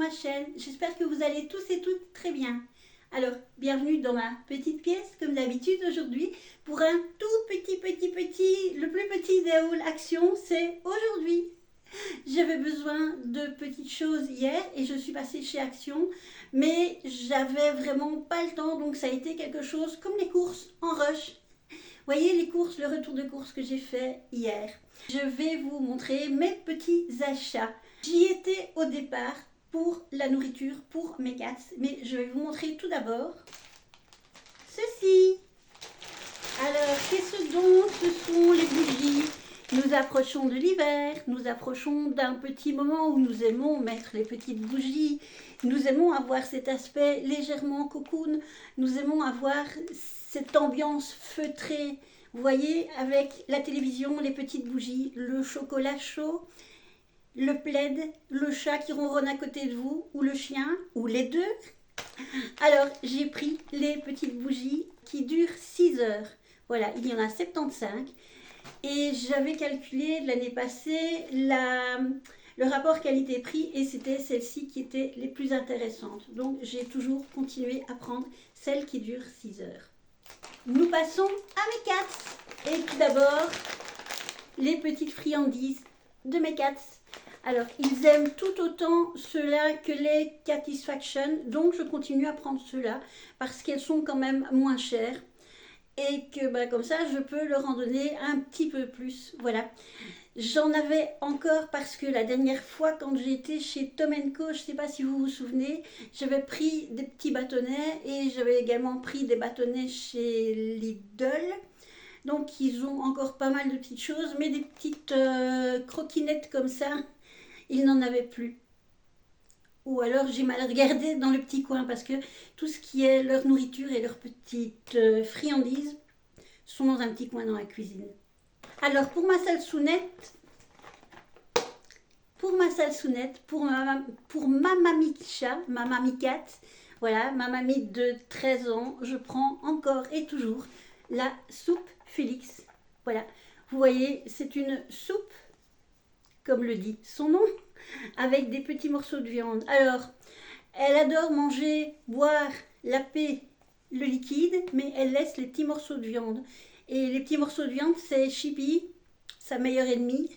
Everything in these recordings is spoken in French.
ma chaîne. J'espère que vous allez tous et toutes très bien. Alors, bienvenue dans ma petite pièce, comme d'habitude aujourd'hui, pour un tout petit, le plus petit des hauls action, c'est aujourd'hui. J'avais besoin de petites choses hier et je suis passée chez Action, mais j'avais vraiment pas le temps, donc ça a été quelque chose comme les courses en rush. Voyez les courses, le retour de courses que j'ai fait hier. Je vais vous montrer mes petits achats. J'y étais au départ pour la nourriture, pour mes cats, mais je vais vous montrer tout d'abord ceci. Alors, qu'est-ce donc? Ce sont les bougies. Nous approchons de l'hiver, nous approchons d'un petit moment où nous aimons mettre les petites bougies, nous aimons avoir cet aspect légèrement cocoon, nous aimons avoir cette ambiance feutrée, vous voyez, avec la télévision, les petites bougies, le chocolat chaud, le plaid, le chat qui ronronne à côté de vous, ou le chien, ou les deux. Alors, j'ai pris les petites bougies qui durent 6 heures. Voilà, il y en a 75. Et j'avais calculé l'année passée le rapport qualité-prix et c'était celles-ci qui étaient les plus intéressantes. Donc j'ai toujours continué à prendre celles qui durent 6 heures. Nous passons à mes cats. Et tout d'abord, les petites friandises de mes cats. Alors, ils aiment tout autant ceux-là que les Catisfaction, donc je continue à prendre ceux-là parce qu'elles sont quand même moins chères. Et que comme ça, je peux leur en donner un petit peu plus. Voilà. J'en avais encore parce que la dernière fois, quand j'étais chez Tom Co, je ne sais pas si vous vous souvenez, j'avais pris des petits bâtonnets et j'avais également pris des bâtonnets chez Lidl. Donc, ils ont encore pas mal de petites choses, mais des petites croquinettes comme ça, ils n'en avaient plus. Ou alors j'ai mal regardé dans le petit coin parce que tout ce qui est leur nourriture et leurs petites friandises sont dans un petit coin dans la cuisine. Alors pour ma salsounette, pour ma mamie chat, ma mamie cat, voilà, ma mamie de 13 ans, je prends encore et toujours la soupe Félix. Voilà, vous voyez, c'est une soupe, comme le dit son nom, avec des petits morceaux de viande. Alors, elle adore manger, boire, laper le liquide, mais elle laisse les petits morceaux de viande. Et les petits morceaux de viande, c'est Chippy, sa meilleure ennemie,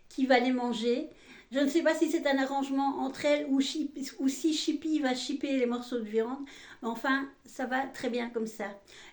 qui va les manger. Je ne sais pas si c'est un arrangement entre elles ou si Chippy va chipper les morceaux de viande. Enfin, ça va très bien comme ça.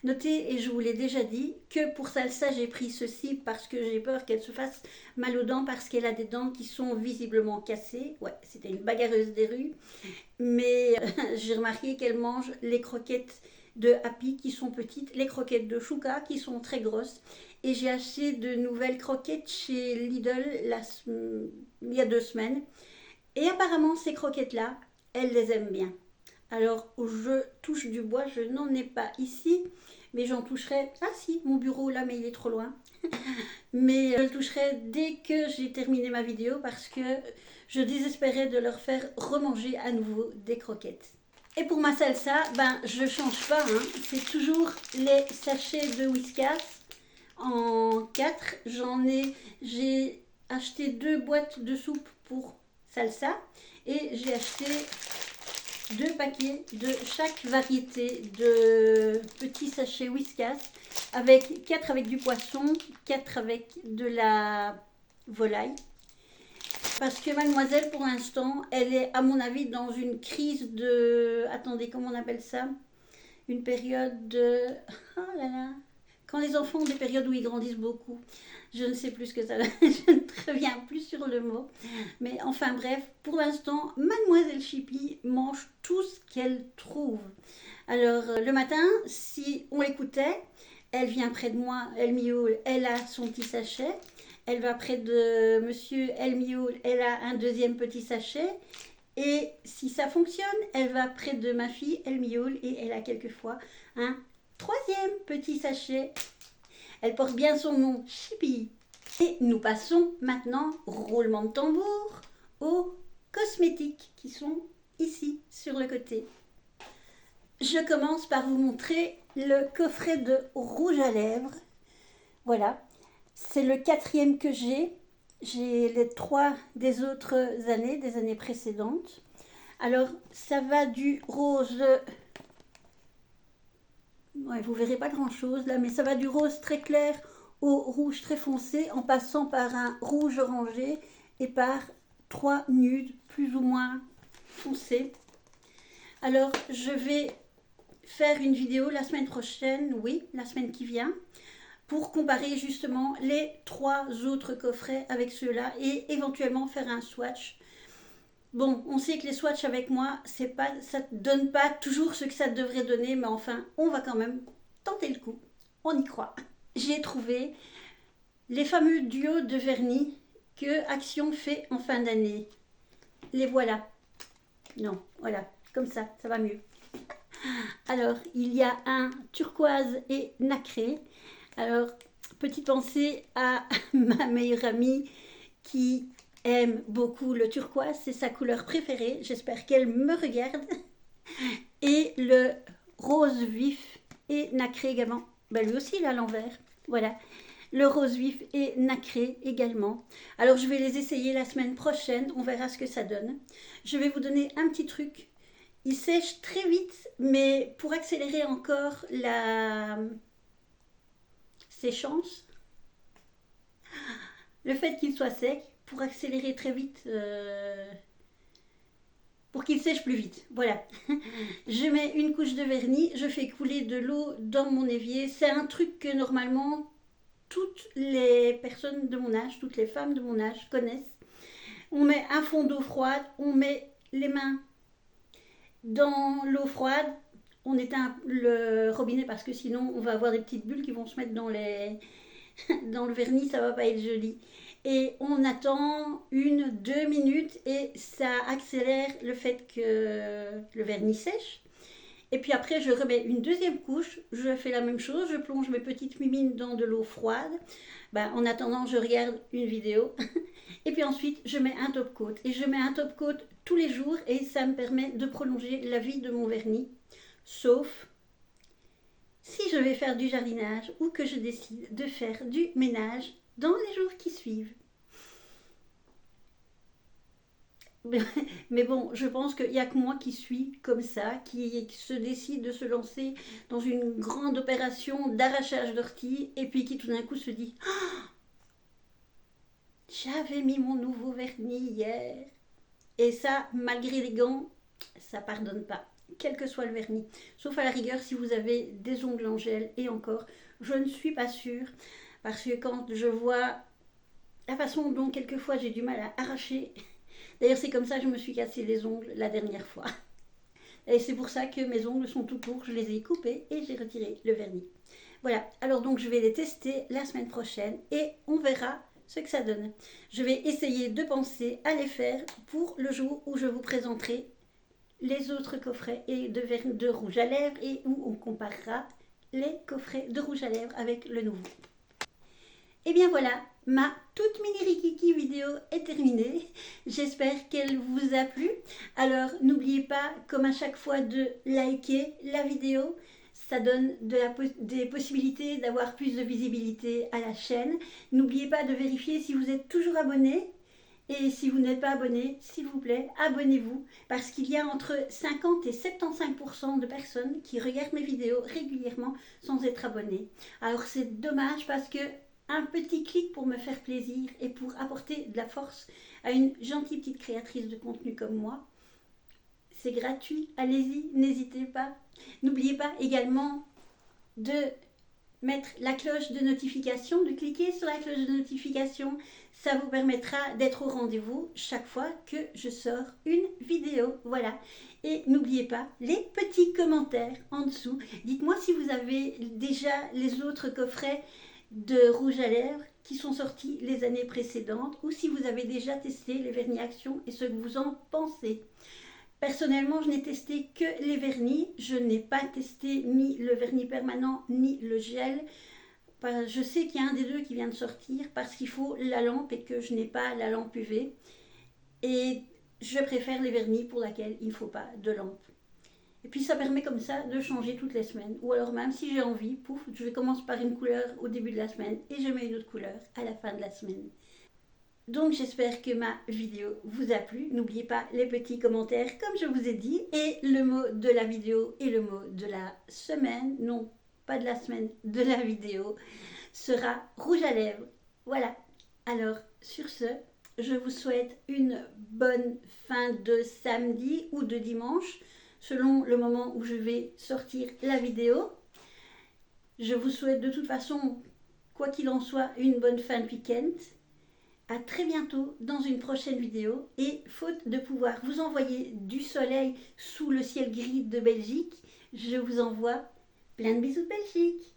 Notez, et je vous l'ai déjà dit, que pour Salsa, j'ai pris ceci parce que j'ai peur qu'elle se fasse mal aux dents parce qu'elle a des dents qui sont visiblement cassées. Ouais, c'était une bagarreuse des rues. Mais j'ai remarqué qu'elle mange les croquettes de Happy qui sont petites, les croquettes de Chouka qui sont très grosses. Et j'ai acheté de nouvelles croquettes chez Lidl il y a 2 semaines. Et apparemment, ces croquettes-là, elle les aime bien. Alors, je touche du bois, je n'en ai pas ici, mais j'en toucherai. Ah si, mon bureau là, mais il est trop loin. Mais je le toucherai dès que j'ai terminé ma vidéo parce que je désespérais de leur faire remanger à nouveau des croquettes. Et pour ma salsa, je change pas, hein. C'est toujours les sachets de Whiskas en 4. J'ai acheté 2 boîtes de soupe pour salsa et j'ai acheté 2 paquets de chaque variété de petits sachets Whiskas, avec 4 avec du poisson, 4 avec de la volaille. Parce que mademoiselle, pour l'instant, elle est, à mon avis, dans une crise de... Attendez, comment on appelle ça? Une période de... Oh là là. Quand les enfants ont des périodes où ils grandissent beaucoup. Je ne sais plus ce que ça... Je ne reviens plus sur le mot. Mais enfin bref, pour l'instant, mademoiselle Chippy mange tout ce qu'elle trouve. Alors, le matin, si on l'écoutait, elle vient près de moi, elle miaule, elle a son petit sachet. Elle va près de monsieur, elle miaule, elle a un deuxième petit sachet. Et si ça fonctionne, elle va près de ma fille, elle miaule et elle a quelquefois un 3e petit sachet. Elle porte bien son nom, Chippy. Et nous passons maintenant, roulement de tambour, aux cosmétiques qui sont ici, sur le côté. Je commence par vous montrer le coffret de rouge à lèvres. Voilà, c'est le 4e que j'ai. J'ai les 3 des autres années, des années précédentes. Alors, ça va du rose, ouais, vous verrez pas grand-chose là, mais ça va du rose très clair au rouge très foncé, en passant par un rouge orangé et par trois nudes plus ou moins foncés. Alors, je vais faire une vidéo la semaine prochaine, oui, la semaine qui vient, pour comparer justement les trois autres coffrets avec ceux-là et éventuellement faire un swatch. Bon, on sait que les swatchs avec moi, c'est pas, ça ne donne pas toujours ce que ça devrait donner, mais enfin, on va quand même tenter le coup. On y croit. J'ai trouvé les fameux duos de vernis que Action fait en fin d'année. Les voilà. Non, voilà, comme ça va mieux. Alors, il y a un turquoise et nacré. Alors, petite pensée à ma meilleure amie qui aime beaucoup le turquoise, c'est sa couleur préférée. J'espère qu'elle me regarde. Et le rose vif et nacré également. Ben, lui aussi, il est à l'envers. Voilà. Le rose vif et nacré également. Alors, je vais les essayer la semaine prochaine. On verra ce que ça donne. Je vais vous donner un petit truc. Il sèche très vite, mais pour accélérer encore la séchance, le fait qu'il soit sec, pour accélérer très vite, pour qu'il sèche plus vite. Voilà. Je mets une couche de vernis, je fais couler de l'eau dans mon évier. C'est un truc que normalement toutes les personnes de mon âge, toutes les femmes de mon âge connaissent. On met un fond d'eau froide, on met les mains dans l'eau froide, on éteint le robinet parce que sinon on va avoir des petites bulles qui vont se mettre dans le vernis, ça va pas être joli. Et on attend 1-2 minutes et ça accélère le fait que le vernis sèche. Et puis après, je remets une deuxième couche, je fais la même chose, je plonge mes petites mimines dans de l'eau froide. En attendant, je regarde une vidéo. Et puis ensuite, je mets un top coat. Et je mets un top coat tous les jours et ça me permet de prolonger la vie de mon vernis. Sauf si je vais faire du jardinage ou que je décide de faire du ménage dans les jours qui suivent. Mais bon, je pense qu'il n'y a que moi qui suis comme ça, qui se décide de se lancer dans une grande opération d'arrachage d'ortie et puis qui tout d'un coup se dit oh, j'avais mis mon nouveau vernis hier. Et ça, malgré les gants, ça pardonne pas, quel que soit le vernis. Sauf à la rigueur si vous avez des ongles en gel et encore, je ne suis pas sûre parce que quand je vois la façon dont quelquefois j'ai du mal à arracher. D'ailleurs, c'est comme ça que je me suis cassé les ongles la dernière fois. Et c'est pour ça que mes ongles sont tout courts. Je les ai coupés et j'ai retiré le vernis. Voilà, alors donc je vais les tester la semaine prochaine et on verra ce que ça donne. Je vais essayer de penser à les faire pour le jour où je vous présenterai les autres coffrets et de rouge à lèvres et où on comparera les coffrets de rouge à lèvres avec le nouveau. Et bien voilà, ma toute mini rikiki vidéo est terminée. J'espère qu'elle vous a plu. Alors n'oubliez pas, comme à chaque fois, de liker la vidéo. Ça donne des possibilités d'avoir plus de visibilité à la chaîne. N'oubliez pas de vérifier si vous êtes toujours abonné. Et si vous n'êtes pas abonné, s'il vous plaît, abonnez-vous. Parce qu'il y a entre 50 et 75% de personnes qui regardent mes vidéos régulièrement sans être abonnées. Alors c'est dommage parce que un petit clic pour me faire plaisir et pour apporter de la force à une gentille petite créatrice de contenu comme moi. C'est gratuit, allez-y, n'hésitez pas. N'oubliez pas également de mettre la cloche de notification, de cliquer sur la cloche de notification. Ça vous permettra d'être au rendez-vous chaque fois que je sors une vidéo. Voilà. Et n'oubliez pas les petits commentaires en dessous. Dites-moi si vous avez déjà les autres coffrets de rouge à lèvres qui sont sortis les années précédentes ou si vous avez déjà testé les vernis Action et ce que vous en pensez. Personnellement, je n'ai testé que les vernis. Je n'ai pas testé ni le vernis permanent ni le gel. Je sais qu'il y a un des deux qui vient de sortir parce qu'il faut la lampe et que je n'ai pas la lampe UV. Et je préfère les vernis pour lesquels il ne faut pas de lampe. Et puis ça permet comme ça de changer toutes les semaines. Ou alors même si j'ai envie, pouf, je commence par une couleur au début de la semaine et je mets une autre couleur à la fin de la semaine. Donc j'espère que ma vidéo vous a plu. N'oubliez pas les petits commentaires comme je vous ai dit. Et le mot de la vidéo et le mot de la semaine, non pas de la semaine, de la vidéo, sera rouge à lèvres. Voilà. Alors sur ce, je vous souhaite une bonne fin de samedi ou de dimanche, selon le moment où je vais sortir la vidéo. Je vous souhaite de toute façon, quoi qu'il en soit, une bonne fin de week-end. À très bientôt dans une prochaine vidéo et faute de pouvoir vous envoyer du soleil sous le ciel gris de Belgique, je vous envoie plein de bisous de Belgique.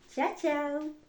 Ciao ciao.